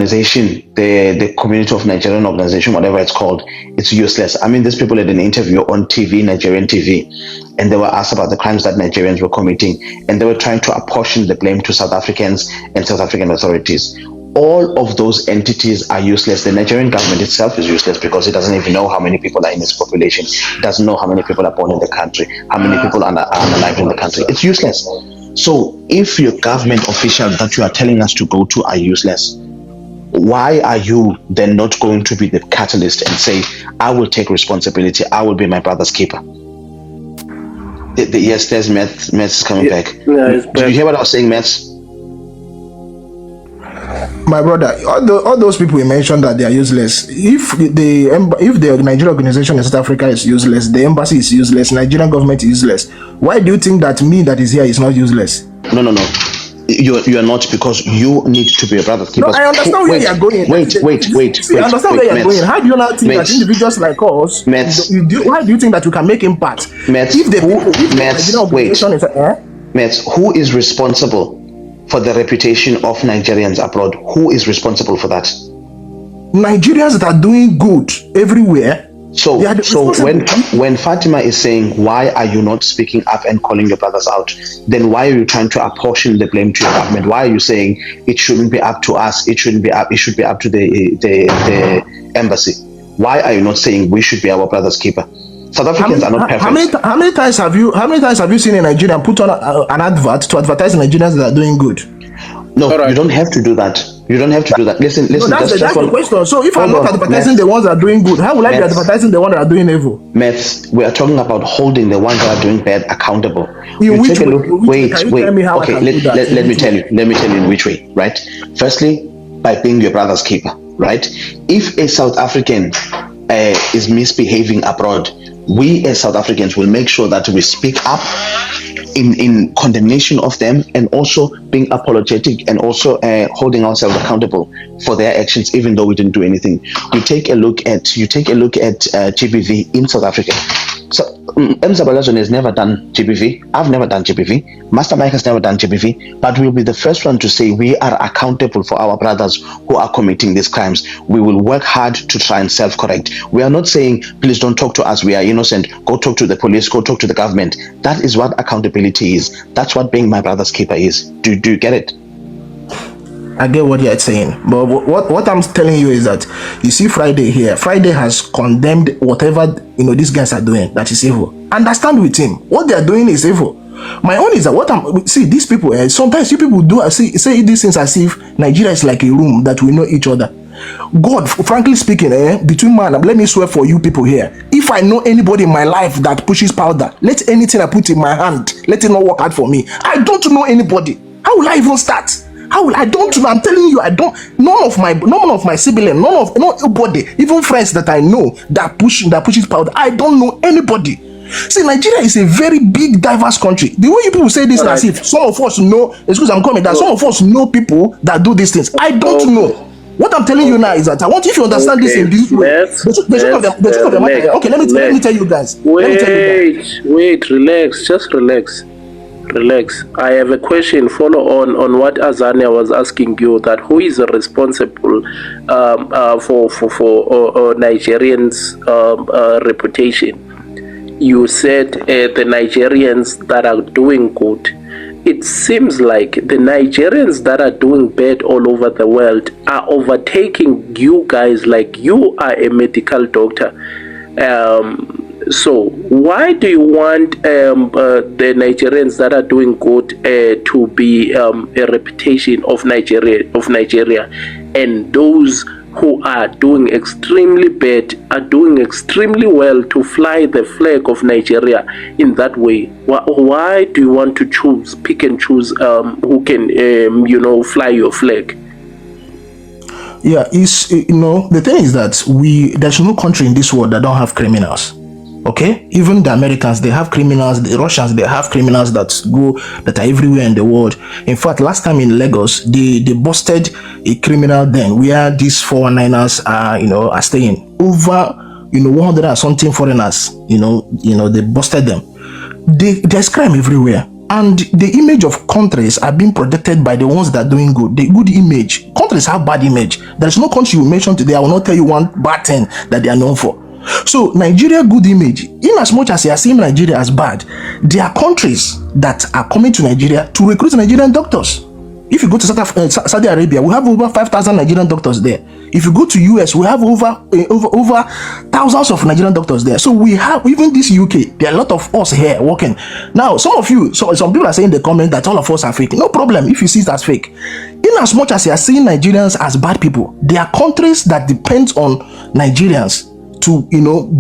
organization, the community of Nigerian organization, whatever it's called, it's useless. I mean, these people had an interview on TV, Nigerian TV, and they were asked about the crimes that Nigerians were committing, and they were trying to apportion the blame to South Africans and South African authorities. All of those entities are useless. The Nigerian government itself is useless because it doesn't even know how many people are in its population. It doesn't know how many people are born in the country, how many people are alive in the country. It's useless. So if your government officials that you are telling us to go to are useless, why are you then not going to be the catalyst and say, I will take responsibility, I will be my brother's keeper? Yes, there's Matt is coming back. Yeah, did you hear what I was saying, Matt? My brother, all those people you mentioned that they are useless. If the Nigerian organization in South Africa is useless, the embassy is useless, Nigerian government is useless, why do you think that me that is here is not useless? No. You are not, because you need to be a brother's keeper. No, I understand where you are going. I understand where you are going. How do you not think that individuals like us, why do you think that we can make impact? Who is responsible for the reputation of Nigerians abroad? Who is responsible for that? Nigerians that are doing good everywhere. So when Fatima is saying, why are you not speaking up and calling your brothers out, then why are you trying to apportion the blame to your government? Why are you saying it shouldn't be up to us, it should be up to the embassy? Why are you not saying we should be our brother's keeper? South Africans are not perfect. How many times have you seen a Nigerian put on an advert to advertise Nigerians that are doing good? No, right. You don't have to do that. You don't have to do that. Listen. No, that's the question. So if I'm not advertising the ones that are doing good, how will I be advertising the ones that are doing evil? Maths, we are talking about holding the ones that are doing bad accountable. Wait. Let me tell you in which way, right? Firstly, by being your brother's keeper, right? If a South African is misbehaving abroad, we as South Africans will make sure that we speak up in condemnation of them, and also being apologetic, and also holding ourselves accountable for their actions, even though we didn't do anything. You take a look at GBV in South Africa. So Mzabalazwe has never done GBV. I've never done GBV. Master Mike has never done GBV. But we'll be the first one to say we are accountable for our brothers who are committing these crimes. We will work hard to try and self-correct. We are not saying, please don't talk to us, we are innocent, go talk to the police, go talk to the government. That is what accountability is. That's what being my brother's keeper is. Do you get it? I get what you're saying, but what I'm telling you is that, you see, Friday has condemned whatever these guys are doing that is evil. Understand with him, what they are doing is evil. My own is that these people, sometimes you people do say these things as if Nigeria is like a room that we know each other. God, frankly speaking, between man, let me swear for you people here, if I know anybody in my life that pushes powder, let anything I put in my hand, let it not work out for me. I don't know anybody. How will I even start? I don't know. I'm telling you, I don't. None of my siblings, nobody, even friends that I know that pushes powder. I don't know anybody. See, Nigeria is a very big, diverse country. The way you people say this, as if some of us know. Excuse, I'm coming. That some of us know people that do these things. I don't know. What I'm telling you now is that I want, if you understand this in this way, the truth of the matter. Okay, let me tell you guys. Wait, relax, just relax. I have a question follow on what Azania was asking you, that who is responsible for Nigerians' reputation. You said the Nigerians that are doing good. It seems like the Nigerians that are doing bad all over the world are overtaking you guys, like you are a medical doctor. So why do you want the Nigerians that are doing good to be a reputation of Nigeria, and those who are doing extremely bad are doing extremely well to fly the flag of Nigeria in that way? Why do you want to pick and choose who can fly your flag? Yeah, the thing is that there's no country in this world that don't have criminals. Okay, even the Americans, they have criminals. The Russians, they have criminals that are everywhere in the world. In fact, last time in Lagos, they busted a criminal den where these 419ers are staying. Over 100 and something foreigners. They busted them. There's crime everywhere. And the image of countries are being protected by the ones that are doing good. The good image. Countries have bad image. There's no country you mention today, I will not tell you one bad thing that they are known for. So Nigeria good image, in as much as they are seeing Nigeria as bad, there are countries that are coming to Nigeria to recruit Nigerian doctors. If you go to Saudi Arabia, we have over 5,000 Nigerian doctors there. If you go to US, we have over thousands of Nigerian doctors there. So we have, even this UK, there are a lot of us here working. Now, some people are saying in the comment that all of us are fake. No problem if you see it as fake. In as much as you are seeing Nigerians as bad people, there are countries that depend on Nigerians to,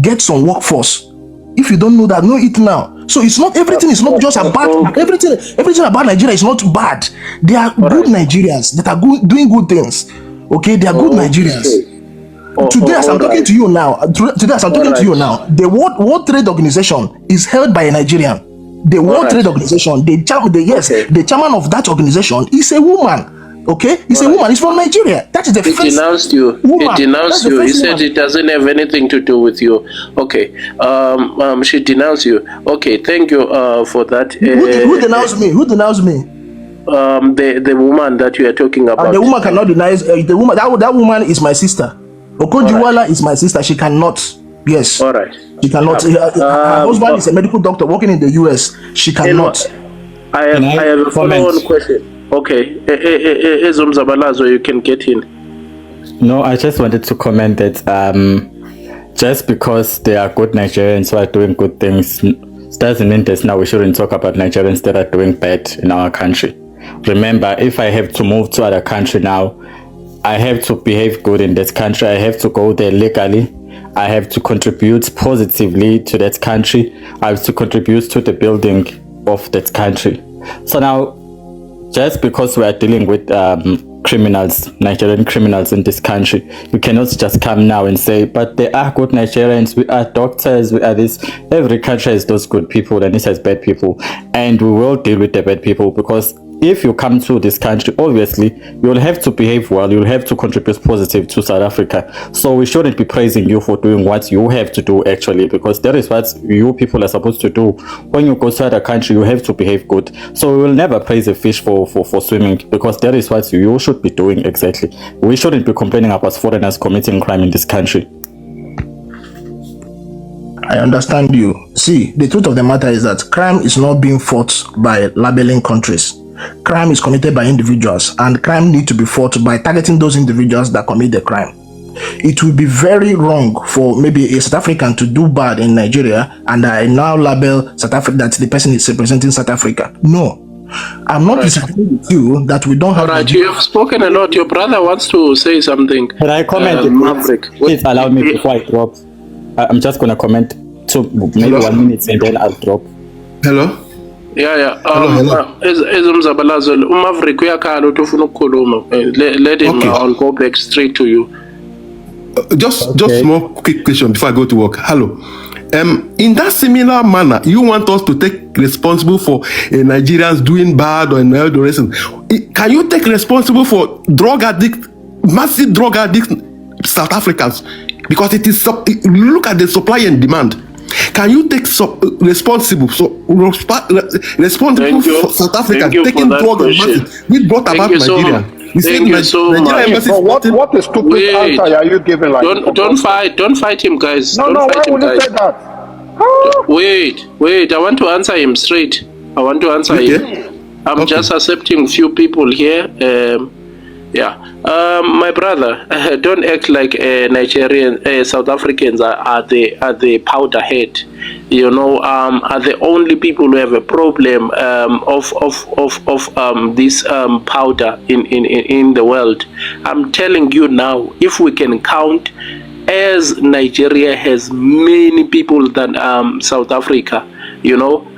get some workforce. If you don't know that, know it now. So it's not everything is not just about everything about Nigeria is not bad. There are good Nigerians that are doing good things. Okay, they are good Nigerians. Today, as I'm talking to you now, the World Trade Organization is held by a Nigerian. The World Trade Organization, the chairman of that organization is a woman. Okay, he's a woman. He's from Nigeria. That is the first. It denounced you. Woman. It denounced you. He said woman. it doesn't have anything to do with you. Okay. She denounced you. Okay. Thank you. For that. Who denounced me? Who denounced me? The woman that you are talking about. The woman cannot deny. The woman. That woman is my sister. Okonjiwala is my sister. She cannot. Yes. All right. She cannot. Her husband is a medical doctor working in the US. She cannot. I have a follow-on question. Okay, Zabalazo, you can get in. No, I just wanted to comment that just because they are good Nigerians who are doing good things doesn't mean that now we shouldn't talk about Nigerians that are doing bad in our country. Remember, if I have to move to other country now, I have to behave good in that country. I have to go there legally. I have to contribute positively to that country. I have to contribute to the building of that country. So now, just because we are dealing with criminals, Nigerian criminals in this country, we cannot just come now and say, but they are good Nigerians, we are doctors, we are this. Every country has those good people and it has bad people. And we will deal with the bad people, because if you come to this country, obviously, you'll have to behave well, you'll have to contribute positive to South Africa. So we shouldn't be praising you for doing what you have to do, actually, because that is what you people are supposed to do. When you go to other country, you have to behave good. So we will never praise a fish for swimming, because that is what you should be doing, exactly. We shouldn't be complaining about foreigners committing crime in this country. I understand you. See, the truth of the matter is that crime is not being fought by labeling countries. Crime is committed by individuals, and crime needs to be fought by targeting those individuals that commit the crime. It will be very wrong for maybe a South African to do bad in Nigeria, and I now label South Africa that the person is representing South Africa. No, I'm not disagreeing with you that we don't have. All right, you have spoken a lot. Your brother wants to say something. Can I comment? Maverick, please allow me before I drop. I'm just going to comment to maybe 1 minute and then I'll drop. Hello? Yeah. Zabalazo, Maverick, let him I'll go back straight to you. Just small quick question before I go to work. Hello. In that similar manner, you want us to take responsible for Nigerians doing bad or all the rest? Can you take responsible for massive drug addict South Africans? Because it is look at the supply and demand. Can you take responsible for South Africa taking drugs and massive? We brought about Nigeria. Thank you so much. What a stupid answer are you giving? Like, don't fight him, guys. No, why would you say that? Wait. I want to answer him straight. him. I'm just accepting few people here. My brother, don't act like Nigerian, South Africans are the powder head. Are the only people who have a problem of this powder in the world. I'm telling you now, if we can count, as Nigeria has many people than South Africa.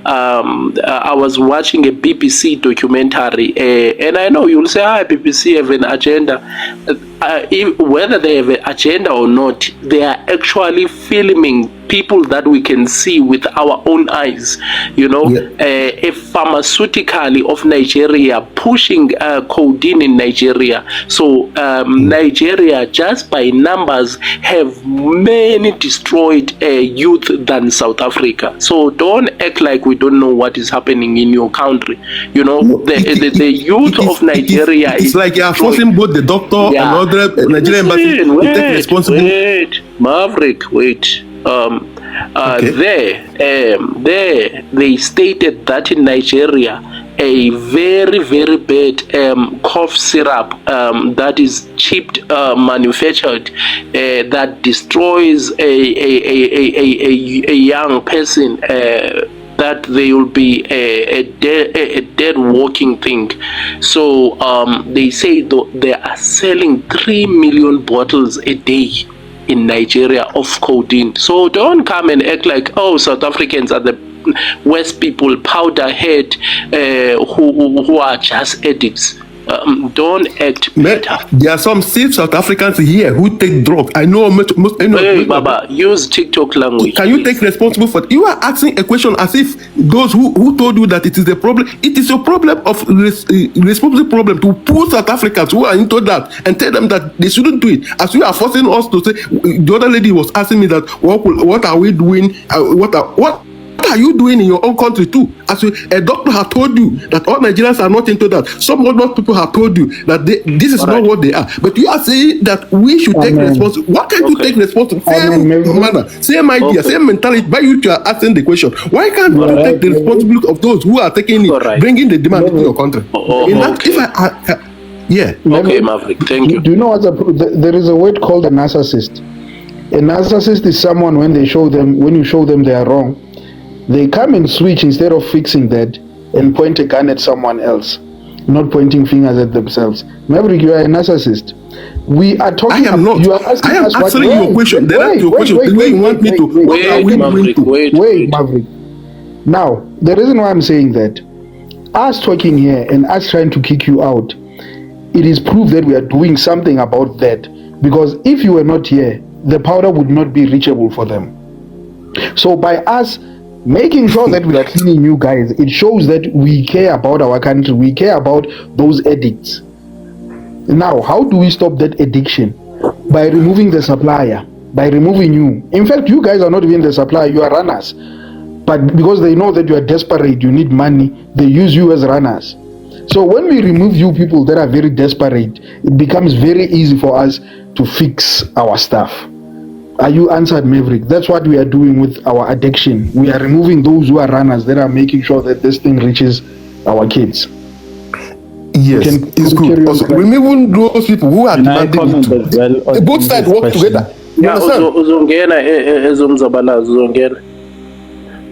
I was watching a BBC documentary, and I know you'll say, BBC have an agenda. Whether they have an agenda or not, they are actually filming people that we can see with our own eyes. A pharmaceutical of Nigeria pushing codeine in Nigeria. So Nigeria, just by numbers, have many destroyed youth than South Africa. So don't act like we we don't know what is happening in your country. You know, the youth of Nigeria it's like you are forcing both the doctor and other Nigerian embassy to take responsibility. Wait, Maverick, wait. They stated that in Nigeria, a very, very bad cough syrup that is cheap manufactured that destroys a young person, that they will be a dead walking thing. So they say they are selling 3 million bottles a day in Nigeria of codeine. So don't come and act like, oh, South Africans are the West people, powder head, who are just addicts. Don't act better. There are some still South Africans here who take drugs. I know most. Hey, Baba, use TikTok language. Can you take responsible for it? You are asking a question as if those who told you that it is a problem. It is a problem of responsible problem to pull South Africans who are into that and tell them that they shouldn't do it. As you are forcing us to say, the other lady was asking me that what are we doing? What are you doing in your own country too? As a doctor has told you that all Nigerians are not into that. Some other people have told you that this is not what they are. But you are saying that we should take responsibility. Why can't you take responsibility? Same manner, same idea, same mentality. But you are asking the question. Why can't you take the responsibility of those who are taking it, bringing the demand into your country? Okay, Maverick, thank you. Do you know what there is a word called a narcissist? A narcissist is someone when you show them they are wrong, they come and switch instead of fixing that and point a gun at someone else, not pointing fingers at themselves. Maverick, you are a narcissist. We are talking. I am not. You are asking I am us answering your question. Wait, Maverick. Now, the reason why I'm saying that, us talking here and us trying to kick you out, it is proof that we are doing something about that. Because if you were not here, the powder would not be reachable for them. So by us making sure that we are cleaning you guys, it shows that we care about our country, we care about those addicts. Now, how do we stop that addiction? By removing the supplier, by removing you. In fact, you guys are not even the supplier, you are runners. But because they know that you are desperate, you need money, they use you as runners. So when we remove you people that are very desperate, it becomes very easy for us to fix our stuff. Are you answered, Maverick? That's what we are doing with our addiction. We are removing those who are runners that are making sure that this thing reaches our kids. Yes, it's good. Also, removing those people who are demanding it to. Both sides work together. You understand?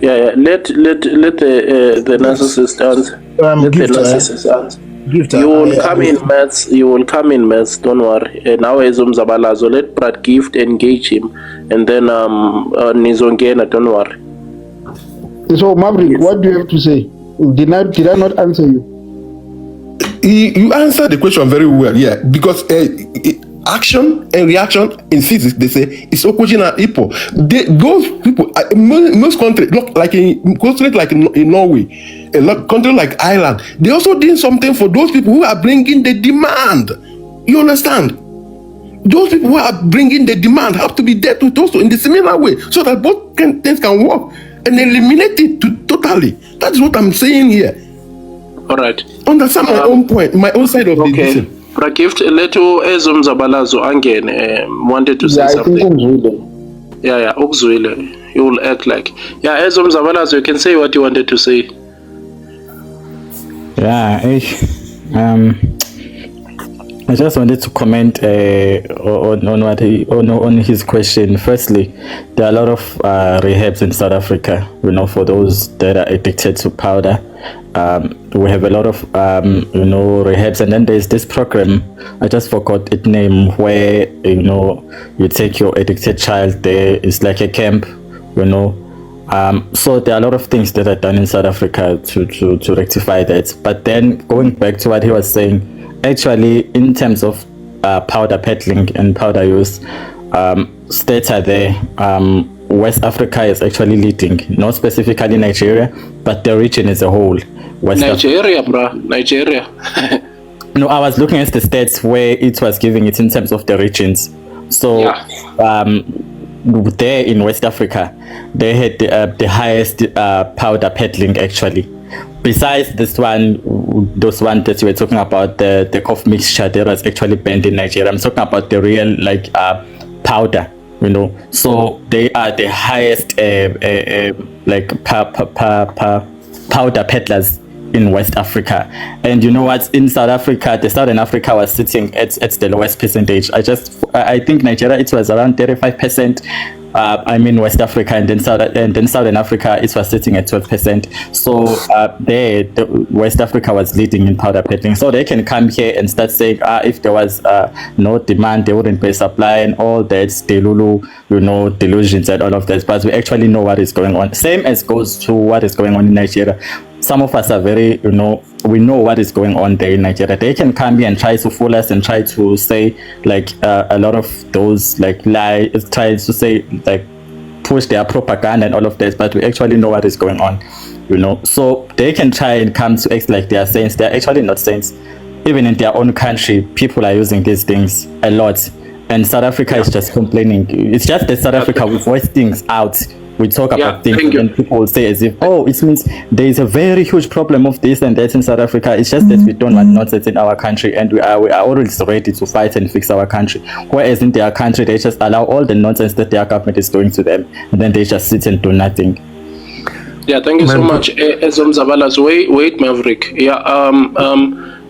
Yeah. Let the narcissist answer. Let the narcissist answer. You will come in maths, don't worry. Now Zabalazo, let Brad Gift engage him, and then Nizongena, don't worry. So Maverick, what do you have to say? Did I not answer you? You answered the question very well, yeah, because action and reaction in physics, they say, it's opposite and equal. Those people, most countries, like in Norway, a country like Ireland, they also did something for those people who are bringing the demand. You understand? Those people who are bringing the demand have to be dealt with also in the similar way, so that both things can work and eliminate it totally. That's what I'm saying here. All right. Understand my own point, my own side of the decision. Rakift, Leto Ezom Zabalazo Angen wanted to say something. Yeah, Oxwile. You will act like. Yeah, Ezom Zabalazo, you can say what you wanted to say. Yeah, I just wanted to comment on his question. Firstly, there are a lot of rehabs in South Africa, for those that are addicted to powder. We have a lot of rehabs, and then there's this program, I just forgot its name, where you take your addicted child there. It's like a camp, so there are a lot of things that are done in South Africa to rectify that. But then going back to what he was saying, actually in terms of powder peddling and powder use, states are there. West Africa is actually leading, not specifically Nigeria, but the region as a whole. Nigeria. No, I was looking at the stats where it was giving it in terms of the regions. So there in West Africa, they had the highest powder peddling actually. Besides this one, those one that you were talking about, the cough mixture, that was actually banned in Nigeria. I'm talking about the real powder, So they are the highest powder peddlers in West Africa. And you know what? In South Africa, the Southern Africa was sitting at the lowest percentage. I think Nigeria, it was around 35%. West Africa, and then Southern Africa, it was sitting at 12%. So the West Africa was leading in powder peddling. So they can come here and start saying, if there was no demand, there wouldn't be supply and all that delulu, delusions and all of that. But we actually know what is going on. Same as goes to what is going on in Nigeria. Some of us are very, we know what is going on there in Nigeria. They can come here and try to fool us and try to say a lot of those lies, try to say push their propaganda and all of this, but we actually know what is going on, So they can try and come to act like they are saints. They are actually not saints. Even in their own country, people are using these things a lot. And South Africa is just complaining. It's just that South Africa, we voice things out. We talk about things and people say as if, it means there is a very huge problem of this and that in South Africa. It's just that we don't want nonsense in our country, and we are always ready to fight and fix our country. Whereas in their country, they just allow all the nonsense that their government is doing to them, and then they just sit and do nothing. Yeah, thank you so much. Zabalas, wait, Maverick.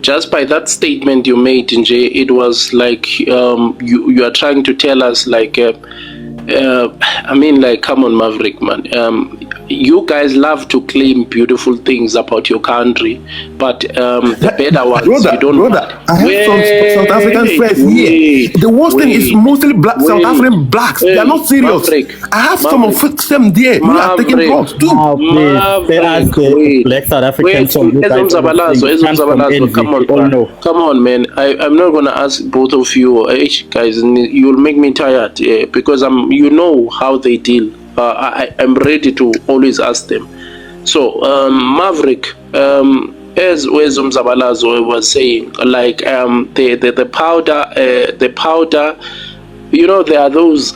Just by that statement you made, Nje, it was like you are trying to tell us come on, Maverick, man. You guys love to claim beautiful things about your country, but the better ones you don't want. I have some South African friends here. The worst thing is mostly South African blacks. They are not serious. Maverick, I have some of them there who are taking drugs too. Black South Africans. Come on, man. I'm not gonna ask both of you, guys. You'll make me tired because you know how they deal. I'm ready to always ask them. So, Maverick, as Zabalazo was saying, the powder, there are those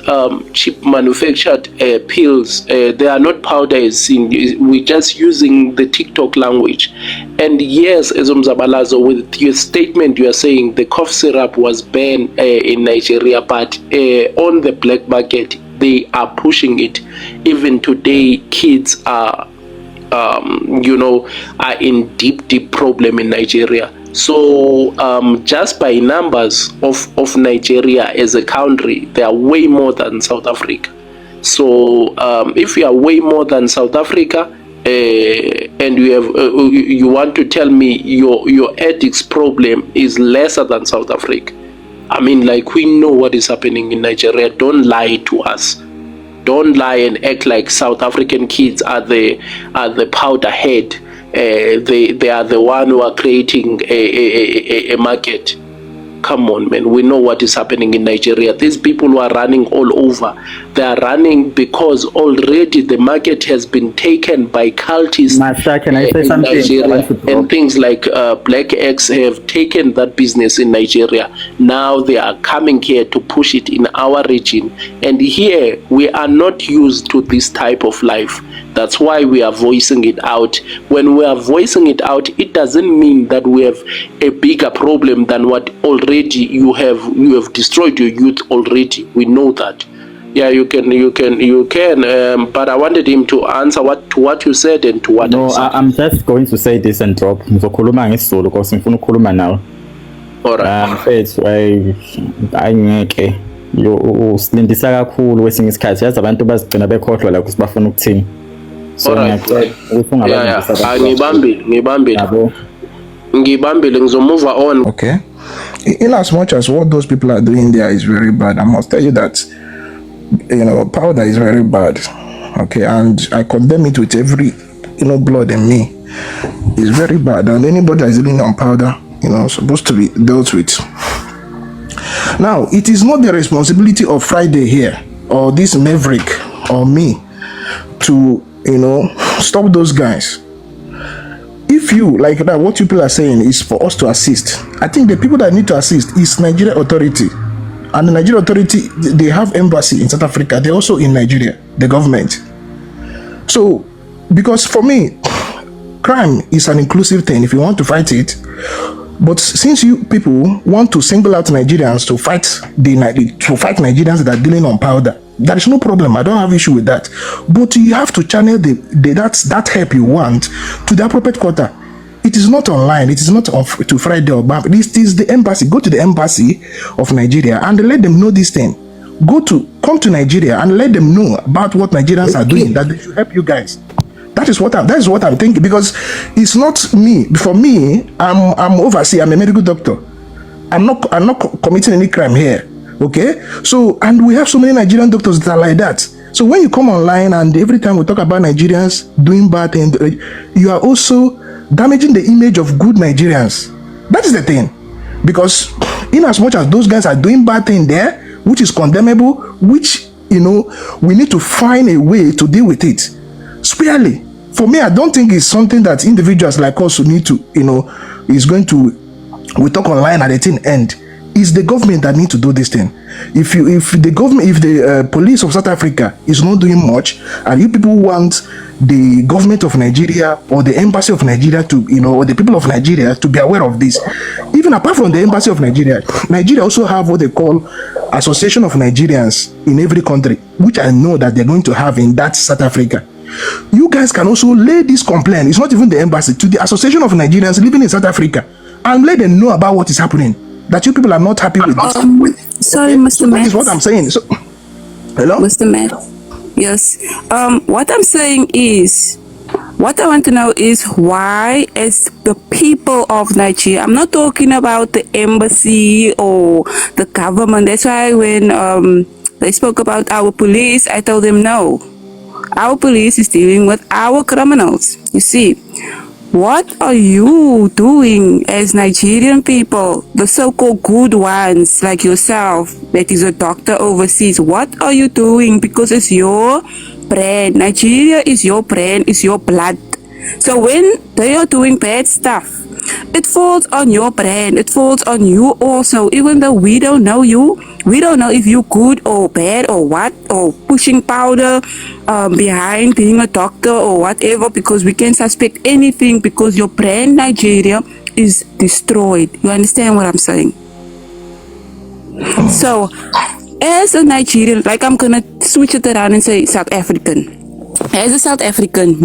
cheap manufactured pills. They are not powders. We're just using the TikTok language. And yes, as Zabalazo, with your statement, you are saying the cough syrup was banned in Nigeria, but on the black market, they are pushing it. Even today, kids are in deep problem in Nigeria. So just by numbers of Nigeria as a country, they are way more than South Africa. So if you are way more than South Africa, and you want to tell me your ethics problem is lesser than South Africa, we know what is happening in Nigeria. Don't lie to us. Don't lie and act like South African kids are the powder head. They are the one who are creating a market. Come on, man. We know what is happening in Nigeria. These people who are running all over, they are running because already the market has been taken by cultists. Master, can I say in something? Nigeria, and things like Black X have taken that business in Nigeria. Now they are coming here to push it in our region. And here we are not used to this type of life. That's why we are voicing it out. When we are voicing it out, it doesn't mean that we have a bigger problem than what already you have destroyed your youth already. We know that. Yeah, you can. But I wanted him to answer to what you said and to what. No, I'm just going to say this and drop. Ngizokhuluma ngesizulu because ngifuna ukukhuluma nawe. Alright. Ayingeke. Usilindisa kakhulu kwesinye isikhathi. Yazi abantu bazigcina bekhohlwa la ukuthi bafuna ukuthini. So ngibambile ngizomove on. Okay. In as much as what those people are doing there is very bad, I must tell you that powder is very bad. Okay, and I condemn it with every blood in me. It's very bad, and anybody that is dealing on powder, supposed to be dealt with. Now, it is not the responsibility of Friday here or this Maverick or me to stop those guys. If you like that, what you people are saying is for us to assist. I think the people that need to assist is Nigeria authority. And the Nigerian authority, they have embassy in South Africa. They're also in Nigeria, the government. So, because for me, crime is an inclusive thing if you want to fight it. But since you people want to single out Nigerians to fight Nigerians that are dealing on powder, there is no problem. I don't have issue with that. But you have to channel that help you want to the appropriate quarter. It is not online. It is not off to Friday or BAM. This is the embassy. Go to the embassy of Nigeria and let them know this thing. Come to Nigeria and let them know about what Nigerians are doing, that they should help you guys. That is what I'm thinking, because it's not me. For me, I'm overseer. I'm a medical doctor. I'm not committing any crime here. Okay? So, and we have so many Nigerian doctors that are like that. So when you come online and every time we talk about Nigerians doing bad things, you are also damaging the image of good Nigerians. That is the thing. Because in as much as those guys are doing bad things there, which is condemnable, which, we need to find a way to deal with it squarely. For me, I don't think it's something that individuals like us need to, we talk online at the thing end. It's the government that need to do this thing. If the police of South Africa is not doing much, and you people want the government of Nigeria or the embassy of Nigeria to, or the people of Nigeria to be aware of this. Even apart from the embassy of Nigeria, Nigeria also have what they call Association of Nigerians in every country, which I know that they're going to have in that South Africa. You guys can also lay this complaint. It's not even the embassy, to the Association of Nigerians living in South Africa, and let them know about what is happening. That you people are not happy with this. Sorry, Mr. Matt. That is what I'm saying. So, hello? Mr. Matt. Yes. What I'm saying is, what I want to know is why, as the people of Nigeria, I'm not talking about the embassy or the government. That's why when they spoke about our police, I told them no. Our police is dealing with our criminals. You see. What are you doing as Nigerian people, the so-called good ones like yourself, that is a doctor overseas? What are you doing? Because it's your brand. Nigeria is your brand, it's your blood. So when they are doing bad stuff, it falls on your brand, it falls on you also. Even though we don't know you, we don't know if you're good or bad or what, or pushing powder behind being a doctor or whatever, because we can suspect anything because your brand Nigeria is destroyed. You understand what I'm saying? So as a Nigerian, like I'm gonna switch it around and say South African. As a South African,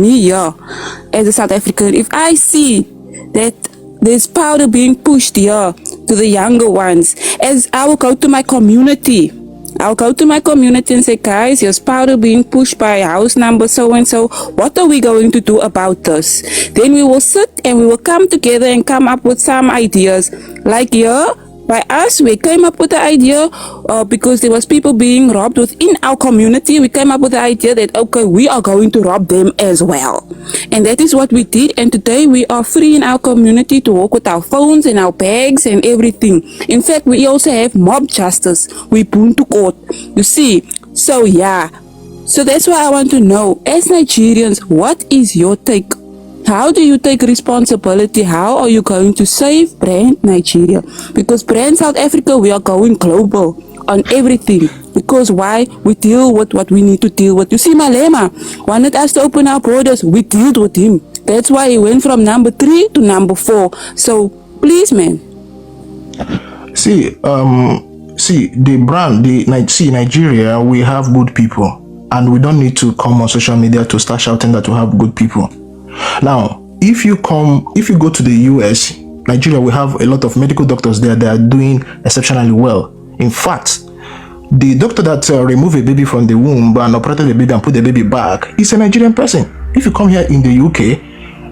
as a South African, if I see that there's powder being pushed here to the younger ones, as I will go to my community. I'll go to my community and say, guys, there's powder being pushed by house number so-and-so. What are we going to do about this? Then we will sit and we will come together and come up with some ideas. Like here, by us, we came up with the idea because there was people being robbed within our community. We came up with the idea that, okay, we are going to rob them as well. And that is what we did. And today we are free in our community to walk with our phones and our bags and everything. In fact, we also have mob justice. We boon to court. You see? So yeah. So that's why I want to know, as Nigerians, what is your take? How do you take responsibility? How are you going to save brand Nigeria? Because brand South Africa, we are going global on everything. Because why? We deal with what we need to deal with. You see, Malema wanted us to open our borders. We dealt with him. That's why he went from number 3 to number 4. So, please, man. See, the brand, Nigeria, we have good people. And we don't need to come on social media to start shouting that we have good people. Now, if you go to the US, Nigeria, we have a lot of medical doctors there. They are doing exceptionally well. In fact, the doctor that removed a baby from the womb and operated the baby and put the baby back is a Nigerian person. If you come here in the UK,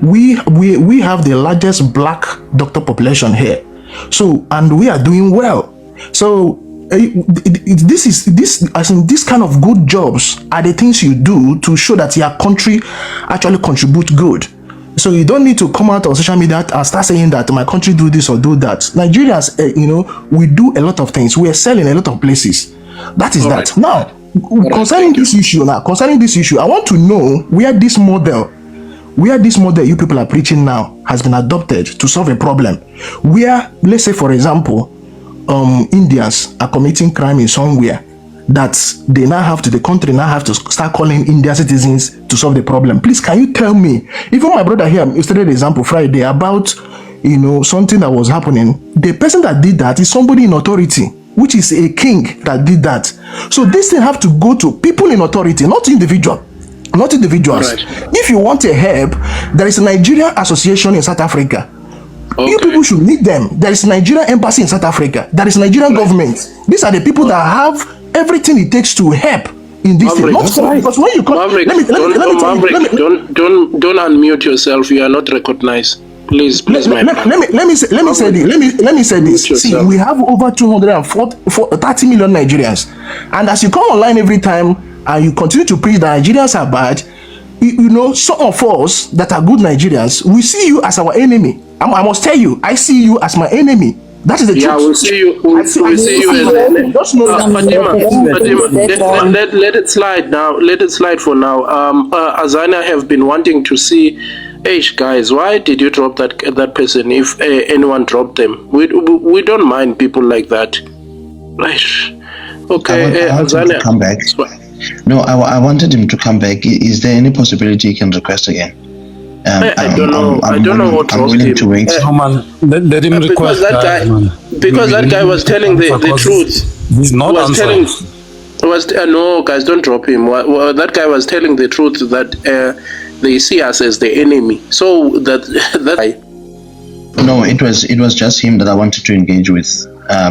we have the largest black doctor population here. So, and we are doing well. So, this kind of good jobs are the things you do to show that your country actually contribute good. So you don't need to come out on social media and start saying that my country do this or do that. Nigerians, we do a lot of things. We excel in a lot of places. That is that. Now, concerning this issue, I want to know where this model you people are preaching now has been adopted to solve a problem. Where, let's say, for example, Indians are committing crime in somewhere, that they now have to, the country now have to start calling Indian citizens to solve the problem. Please, can you tell me? Even my brother here yesterday, the example Friday about something that was happening. The person that did that is somebody in authority, which is a king that did that. So this thing have to go to people in authority, not individuals. Right. If you want a help, there is a Nigerian association in South Africa. Okay. You people should meet them. There is a Nigerian embassy in South Africa. There is a Nigerian government. These are the people that have everything it takes to help in this thing. Because when you come, Maverick, don't unmute yourself. You are not recognized. Please, let me say this. See, we have over 230 million Nigerians, and as you come online every time and you continue to preach that Nigerians are bad, some of us that are good Nigerians, we see you as our enemy. I must tell you, I see you as my enemy. That is the truth. Yeah, we see you. We see you as an enemy. Fatima, let it slide now. Let it slide for now. Azania have been wanting to see. Hey guys, why did you drop that person? If anyone dropped them, we don't mind people like that. Okay, I wanted to come back. No, I wanted him to come back. Is there any possibility he can request again? I don't know. I don't know what I'm willing to wait. Let him request. Because that guy was telling the truth. He's not answering. No, guys, don't drop him. That guy was telling the truth that they see us as the enemy. So that no, it was just him that I wanted to engage with,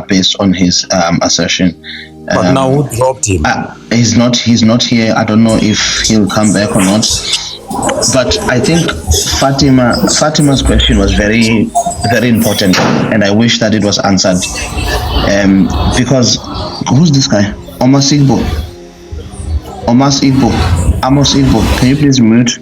based on his assertion. But now who dropped him? He's not here. I don't know if he'll come back or not. But I think Fatima's question was very, very important, and I wish that it was answered. Because who's this guy? Amos Igbo. Can you please mute?